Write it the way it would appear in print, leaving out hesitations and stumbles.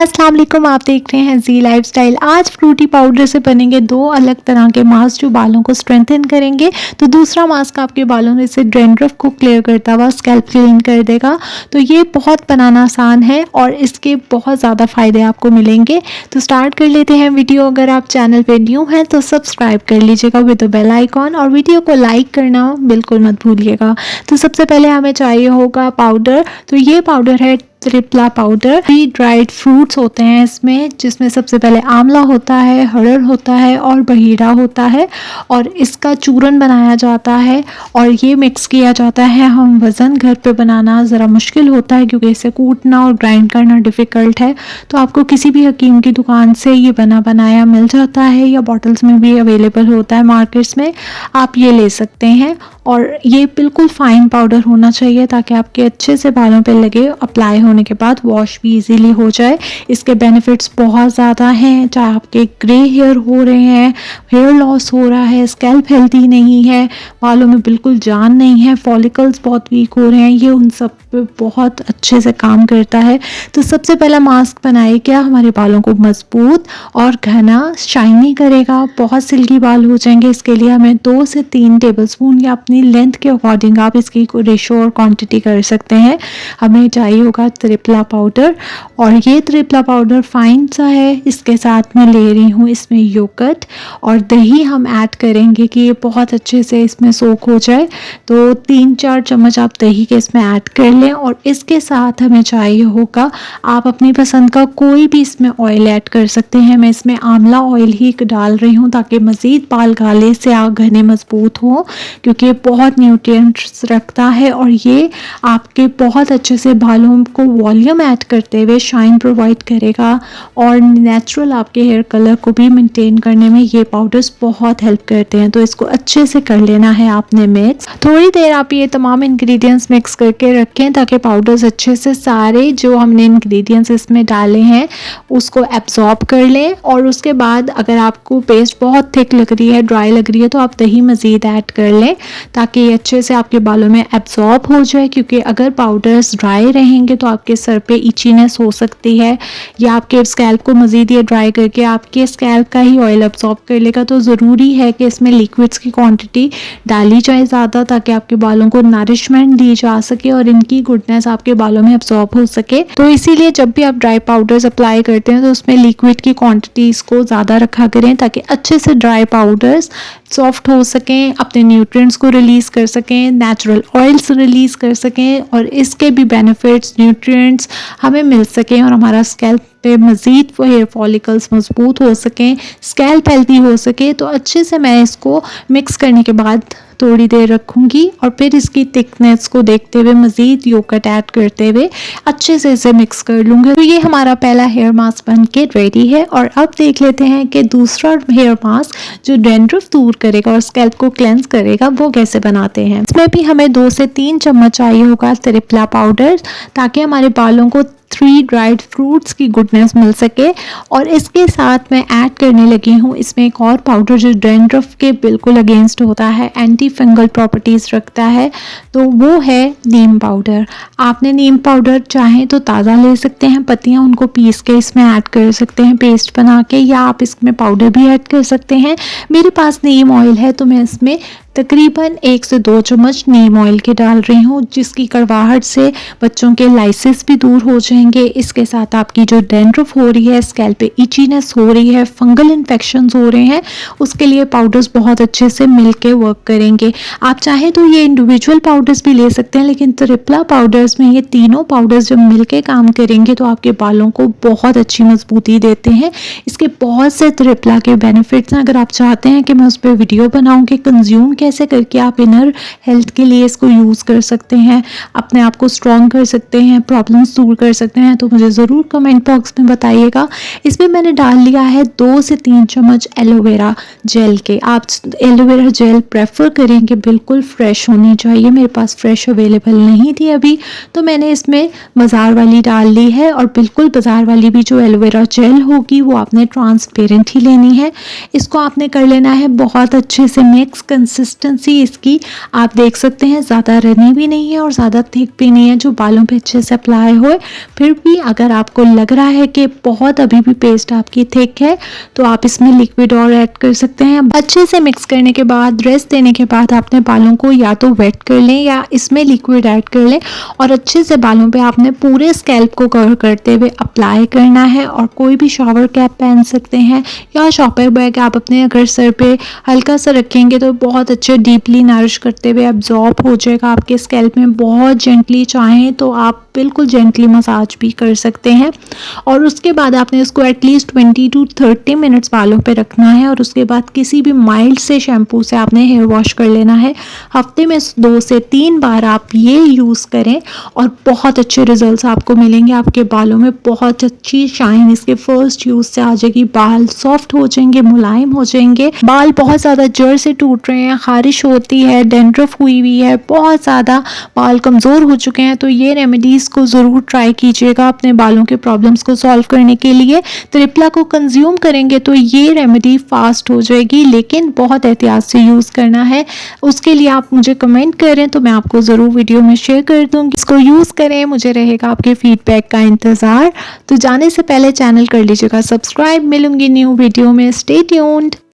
अस्सलाम वालेकुम, आप देख रहे हैं जी लाइफस्टाइल। आज फ्रूटी पाउडर से बनेंगे दो अलग तरह के मास्क जो बालों को स्ट्रेंथन करेंगे। तो दूसरा मास्क आपके बालों में से डैंड्रफ को क्लियर करता हुआ स्कैल्प क्लीन कर देगा। तो ये बहुत बनाना आसान है और इसके बहुत ज़्यादा फ़ायदे आपको मिलेंगे। तो स्टार्ट कर लेते हैं वीडियो। अगर आप चैनल पे न्यू हैं तो सब्सक्राइब कर लीजिएगा विद द बेल आइकॉन और वीडियो को लाइक करना बिल्कुल मत भूलिएगा। तो सबसे पहले हमें चाहिए होगा पाउडर। तो ये पाउडर है त्रिप्ला पाउडर। फ्री ड्राइड फ्रूट्स होते हैं इसमें, जिसमें सबसे पहले आंवला होता है, हरड़ होता है और बहीरा होता है और इसका चूरन बनाया जाता है और ये मिक्स किया जाता है। हम वज़न घर पे बनाना ज़रा मुश्किल होता है क्योंकि इसे कूटना और ग्राइंड करना डिफ़िकल्ट है। तो आपको किसी भी हकीम की दुकान से ये बना बनाया मिल जाता है या बॉटल्स में भी अवेलेबल होता है मार्केट्स में, आप ये ले सकते हैं। और ये बिल्कुल फाइन पाउडर होना चाहिए ताकि आपके अच्छे से बालों पे लगे। अप्लाई होने के बाद वॉश भी इजीली हो जाए। इसके बेनिफिट्स बहुत ज़्यादा हैं, चाहे आपके ग्रे हेयर हो रहे हैं, हेयर लॉस हो रहा है, स्कैल्प हेल्दी नहीं है, बालों में बिल्कुल जान नहीं है, फॉलिकल्स बहुत वीक हो रहे हैं, ये उन सब पे बहुत अच्छे से काम करता है। तो सबसे पहला मास्क बनाए क्या हमारे बालों को मजबूत और घना शाइनी करेगा, बहुत सिल्की बाल हो जाएंगे। इसके लिए हमें 2 से 3 टेबलस्पून या अपनी लेंथ के अकॉर्डिंग आप इसकी रेशो और क्वांटिटी कर सकते हैं। हमें चाहिए होगा त्रिप्ला पाउडर और ये त्रिप्ला पाउडर फाइन सा है। इसके साथ मैं ले रही हूँ इसमें योगर्ट और दही हम ऐड करेंगे कि ये बहुत अच्छे से इसमें सोक हो जाए। तो 3-4 चम्मच आप दही के इसमें ऐड कर लें और इसके साथ हमें चाहिए होगा, आप अपनी पसंद का कोई भी इसमें ऑयल ऐड कर सकते हैं। मैं इसमें आंवला ऑयल ही डाल रही हूँ ताकि मज़ीद बाल गाले से घने मजबूत हों, क्योंकि ये बहुत न्यूट्रिएंट्स रखता है और ये आपके बहुत अच्छे से बालों को वॉल्यूम ऐड करते हुए शाइन प्रोवाइड करेगा और नेचुरल आपके हेयर कलर को भी मेंटेन करने में ये पाउडर्स बहुत हेल्प करते हैं। तो इसको अच्छे से कर लेना है आपने मिक्स। थोड़ी देर आप ये तमाम इंग्रेडिएंट्स मिक्स करके रखें ताकि पाउडर्स अच्छे से सारे जो हमने इंग्रेडिएंट्स इसमें डाले हैं उसको एब्जॉर्ब कर लें। और उसके बाद अगर आपको पेस्ट बहुत थिक लग रही है, ड्राई लग रही है, तो आप दही मज़ीद ऐड कर लें ताकि ये अच्छे से आपके बालों में एब्जॉर्ब हो जाए। क्योंकि अगर पाउडर्स ड्राई रहेंगे तो आपके सर पे इचीनेस हो सकती है या आपके स्कैल्प को मज़ीद ये ड्राई करके आपके स्कैल्प का ही ऑयल एब्जॉर्ब कर लेगा। तो ज़रूरी है कि इसमें लिक्विड्स की क्वांटिटी डाली जाए ज़्यादा ताकि आपके बालों को नरिशमेंट दी जा सके और इनकी गुडनेस आपके बालों में एब्जॉर्ब हो सके। तो इसीलिए जब भी आप ड्राई पाउडर्स अप्लाई करते हैं तो उसमें लिक्विड की क्वांटिटीज़ को ज़्यादा रखा करें ताकि अच्छे से ड्राई पाउडर्स सॉफ्ट हो सकें, अपने न्यूट्रिएंट्स को रिलीज़ कर सकें, नेचुरल ऑयल्स रिलीज़ कर सकें और इसके भी बेनिफिट्स न्यूट्रिएंट्स हमें मिल सकें और हमारा स्कैल्प पे मज़ीद हेयर फॉलिकल्स मजबूत हो सकें, स्कैल्प हेल्दी हो सके। तो अच्छे से मैं इसको मिक्स करने के बाद थोड़ी देर रखूँगी और फिर इसकी थिकनेस को देखते हुए मज़ीद योगर्ट ऐड करते हुए अच्छे से इसे मिक्स कर लूँगी। तो ये हमारा पहला हेयर मास्क बन के रेडी है। और अब देख लेते हैं कि दूसरा हेयर मास्क जो डैंड्रफ दूर करेगा और स्कैल्प को क्लेंस करेगा वो कैसे बनाते हैं। इसमें भी हमें 2 से 3 चम्मच चाहिए होगा त्रिप्ला पाउडर ताकि हमारे बालों को 3 ड्राइड फ्रूट्स की गुडनेस मिल सके। और इसके साथ मैं ऐड करने लगी हूँ इसमें एक और पाउडर जो डैंड्रफ के बिल्कुल अगेंस्ट होता है, एंटी फंगल प्रॉपर्टीज़ रखता है, तो वो है नीम पाउडर। आपने नीम पाउडर चाहें तो ताज़ा ले सकते हैं, पत्तियाँ उनको पीस के इसमें ऐड कर सकते हैं पेस्ट बना के, या आप इसमें पाउडर भी ऐड कर सकते हैं। मेरे पास नीम ऑयल है तो मैं इसमें तकरीबन 1 से 2 चम्मच नीम ऑयल के डाल रही हूँ, जिसकी कड़वाहट से बच्चों के लाइसिस भी दूर हो जाएंगे। इसके साथ आपकी जो डैंड्रफ हो रही है, स्कैल्प पे इचीनेस हो रही है, फंगल इन्फेक्शंस हो रहे हैं, उसके लिए पाउडर्स बहुत अच्छे से मिलके वर्क करेंगे। आप चाहें तो ये इंडिविजुअल पाउडर्स भी ले सकते हैं, लेकिन त्रिप्ला पाउडर्स में ये तीनों पाउडर्स जब मिलके काम करेंगे तो आपके बालों को बहुत अच्छी मजबूती देते हैं। इसके बहुत से त्रिप्ला के बेनिफिट्स हैं। अगर आप चाहते हैं कि मैं उस पर वीडियो बनाऊँ कि कंज्यूम कैसे करके आप इनर हेल्थ के लिए इसको यूज़ कर सकते हैं, अपने आप को स्ट्रॉन्ग कर सकते हैं, प्रॉब्लम्स दूर कर सकते हैं, तो मुझे ज़रूर कमेंट बॉक्स में बताइएगा। इसमें मैंने डाल लिया है 2 से 3 चम्मच एलोवेरा जेल के। आप एलोवेरा जेल प्रेफर करेंगे, बिल्कुल फ्रेश होनी चाहिए। मेरे पास फ्रेश अवेलेबल नहीं थी अभी, तो मैंने इसमें बाज़ार वाली डाल ली है। और बिल्कुल बाज़ार वाली भी जो एलोवेरा जेल होगी वो आपने ट्रांसपेरेंट ही लेनी है। इसको आपने कर लेना है बहुत अच्छे से मिक्स। कंसिस्टेंसी इसकी आप देख सकते हैं, ज़्यादा रनी भी नहीं है और ज़्यादा थिक भी नहीं है, जो बालों पे अच्छे से अप्लाई होए। फिर भी अगर आपको लग रहा है कि बहुत अभी भी पेस्ट आपकी थिक है तो आप इसमें लिक्विड और ऐड कर सकते हैं। अच्छे से मिक्स करने के बाद, रेस्ट देने के बाद आपने बालों को या तो वेट कर लें या इसमें लिक्विड ऐड कर लें और अच्छे से बालों पे आपने पूरे स्कैल्प को कवर करते हुए अप्लाई करना है। और कोई भी शॉवर कैप पहन सकते हैं या शॉपर बैग आप अपने अगर सर पे हल्का सा रखेंगे तो बहुत अच्छे डीपली नरिश करते हुए एब्जॉर्ब हो जाएगा आपके स्कैल्प में। बहुत जेंटली चाहें तो आप बिल्कुल जेंटली मसाज भी कर सकते हैं। और उसके बाद आपने इसको एटलीस्ट 20 to 30 मिनट्स बालों पे रखना है और उसके बाद किसी भी माइल्ड से शैम्पू से आपने हेयर वॉश कर लेना है। हफ्ते में 2 से 3 बार आप ये यूज़ करें और बहुत अच्छे रिजल्ट्स आपको मिलेंगे। आपके बालों में बहुत अच्छी शाइन इसके फर्स्ट यूज़ से आ जाएगी। बाल सॉफ्ट हो जाएंगे, मुलायम हो जाएंगे। बाल बहुत ज़्यादा जड़ से टूट रहे हैं, खारिश होती है, डैंड्रफ हुई हुई है, बहुत ज़्यादा बाल कमज़ोर हो चुके हैं, तो ये रेमेडीज़ को ज़रूर ट्राई कीजिएगा अपने बालों के प्रॉब्लम्स को सॉल्व करने के लिए। त्रिप्ला को कंज्यूम करेंगे तो ये रेमेडी फास्ट हो जाएगी, लेकिन बहुत एहतियात से यूज़ करना है। उसके लिए आप मुझे कमेंट करें तो मैं आपको ज़रूर वीडियो में शेयर कर दूँगी। इसको यूज़ करें, मुझे रहेगा आपके फीडबैक का इंतज़ार। तो जाने से पहले चैनल कर लीजिएगा सब्सक्राइब। मिलूंगी न्यू वीडियो में, स्टे ट्यून्ड।